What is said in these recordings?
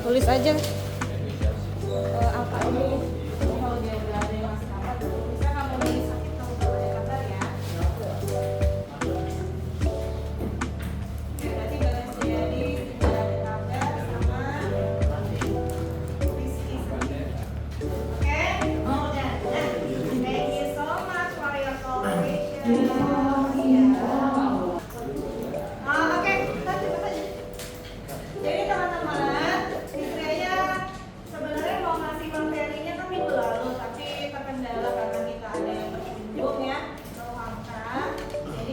Tulis aja. Apa ini? Kalau dia udah ada yang masih kabar, bisa kamu lagi sakit kamu kalau ada kabar ya. Oke, berarti Bagas Jayadi tidak ada kabar sama Rizky. Oke, oh udah. Thank you so much for your cooperation. Oke, kita cepet aja. Jadi teman-teman, istilahnya sebenarnya mau ngasih materinya kan minggu lalu, tapi terkendala karena kita ada yang berkunjung ya, ke Hamka. Jadi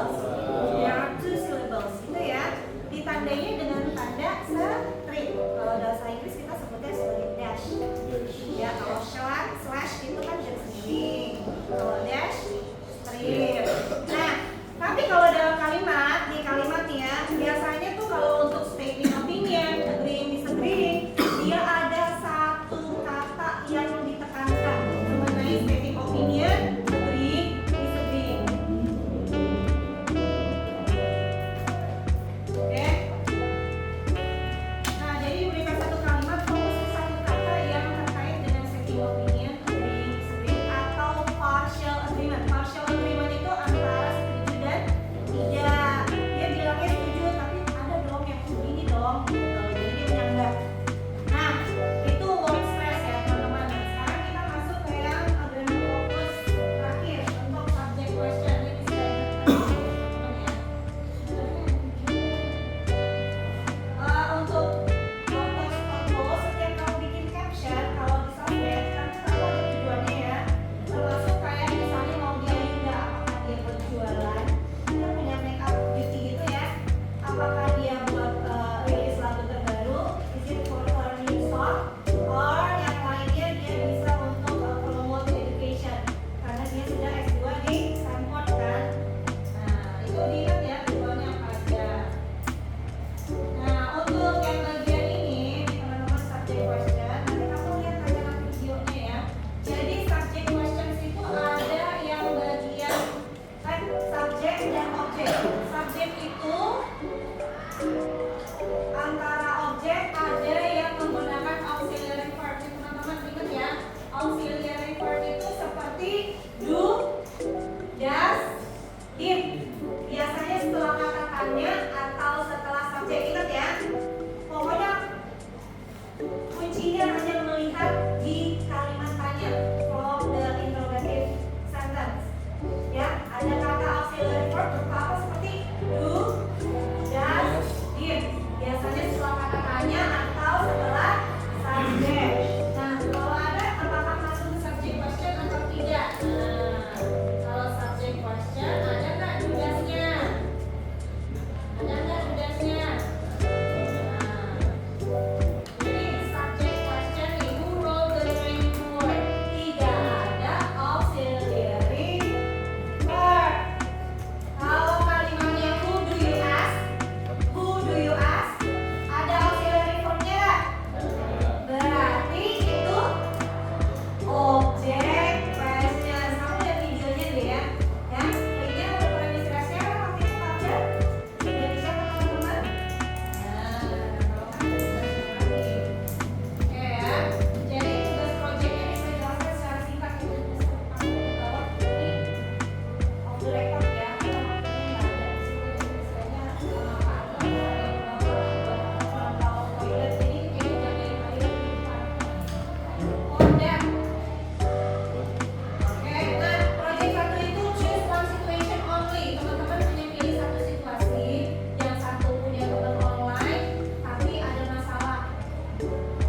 syllables. There are 2 syllables, gitu ya. Ditandainya dengan tanda strip. Kalau bahasa Inggris kita sebutnya sebagai dash. Ya, kalau slash itu kan garis miring. Kalau dash strip. Nah, tapi kalau dalam kalimat, di kalimat nih ya, biasanya tuh kalau untuk stating opinion, agreeing, disagreeing, dia ada satu kata yang ditekankan mengenai stating opinion, agreeing, disagreeing. Oke. Nah, jadi diberikan satu kalimat fokus ke satu kata yang terkait dengan stating opinion, agreeing, disagreeing, atau partial agreement. Partial agreement itu antara setuju dan tidak. Dia bilangnya setuju, tapi ada dong yang begini dong, gitu. Jadi dia bilang enggak. Nah, itu word stress ya teman-teman. Nah, sekarang kita masuk ke yang agreement fokus terakhir untuk subject question. Ini bisa teman-teman ya. Untuk konteks fokus, setiap kamu bikin caption, kalau di subject kan selalu ada tujuannya ya. Termasuk kayak misalnya mau dia juga, apakah dia berjualan, dia punya make up beauty gitu ya. Apakah dia buat rilis lagu terbaru, is it for a new song, or yang lainnya dia bisa untuk promote education karena dia sudah S2 di Stanford kan. Nah, itu diingat ya tujuannya apa aja. Nah, untuk yang bagian ini, teman-teman subject question, nanti kamu lihat aja nanti videonya ya. Jadi subject questions itu ada yang bagian subjek dan objek. Subjek itu antara objek ada yang menggunakan auxiliary verb. Teman-teman ingat ya, auxiliary verb itu seperti do, does, did. Biasanya setelah kata tanya atau setelah subjek, ingat ya. Pokoknya kuncinya hanya melihat di kalimat tanya from the interrogative sentence. Ya, ada kata auxiliary verb berupa apa seperti do, does, did. Biasanya setelah kata tanya atau setelah subjek. Nah, kalau ada apakah masuk ke subject question atau tidak? Nah, kalau subject question ada nggak dudasnya? Ada nggak dudasnya? Nah, jadi subject question itu roll the rank word. Tidak ada auxiliary verb. Kalau kalimatnya who do you ask? Who do you ask? Ada auxiliary verbnya? Berarti itu objek question. Kamu lihat videonya deh ya. Ya, linknya udah pernah di-share waktu itu ada. Udah di-share ke teman-teman? Nah, kalau kan bisa lagi. Oke ya. Jadi tugas proyeknya ini saya jelaskan secara singkat ya. Kamu ke bawah ini off the record ya. Kalau waktunya nggak ada di situ istilahnya kalau toilet ini kayak jagain air di depan. Udah. Oke, nah project satu itu choose one situation only. Teman-teman hanya pilih satu situasi. Yang satu punya teman online, tapi ada masalah.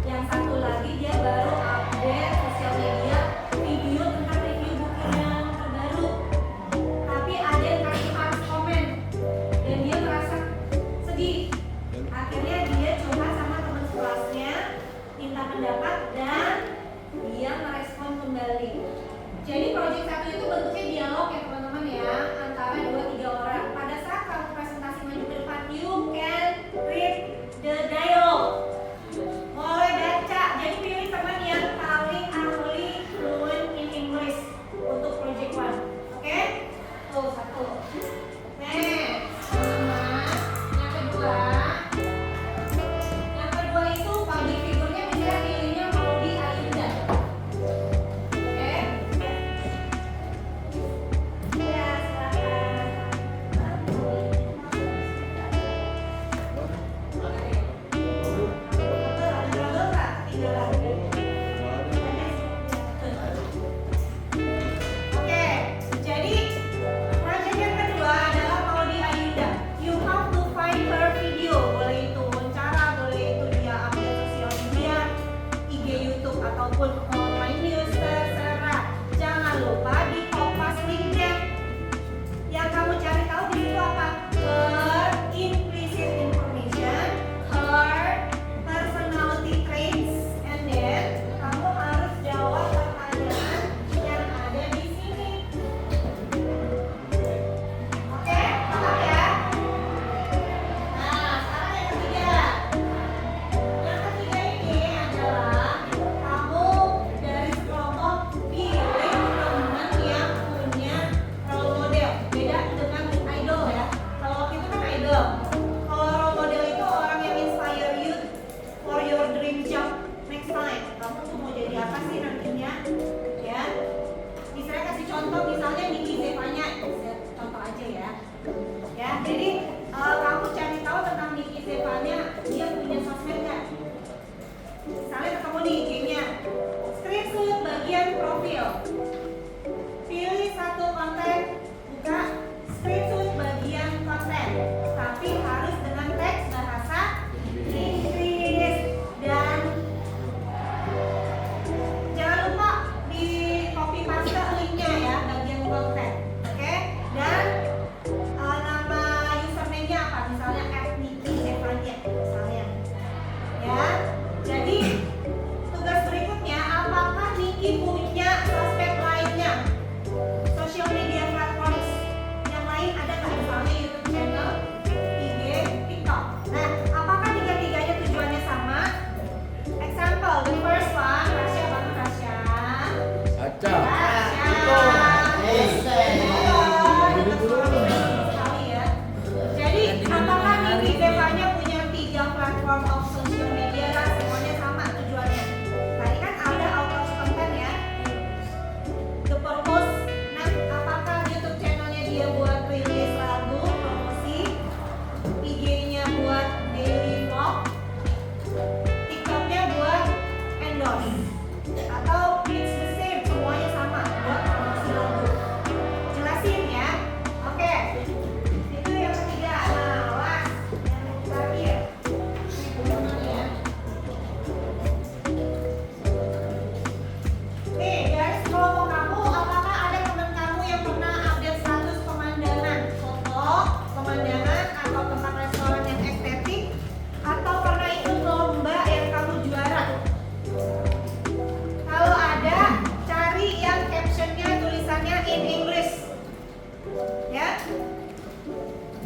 Yang satu lagi dia baru update sosial media video tentang review buku yang terbaru. Tapi ada yang kasih harus komen dan dia merasa sedih. Akhirnya dia curhat sama teman kelasnya, minta pendapat dan dia merespon kembali. Jadi project satu itu bentuknya dialog ya teman-teman ya, antara 2-3 orang. Pada saat kamu presentasi maju ke depan, you can read the dialogue. Boleh baca. Jadi pilih teman yang paling ahli fluent in English untuk project one. Oke? Tuh satu. Next, teman-teman. Yang kedua. Yang kedua itu public figure-nya bisa pilihnya Maudy Ayunda. Oke? Ya, silakan. Oke, jadi project yang kedua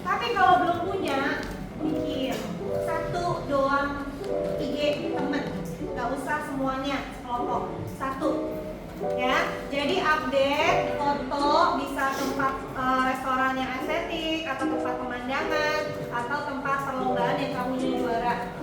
Tapi kalau belum punya, bikin satu doang IG temen, nggak usah semuanya kelompok, satu ya. Jadi update foto bisa tempat restoran yang estetik atau tempat pemandangan atau tempat perlombaan yang kamu juara.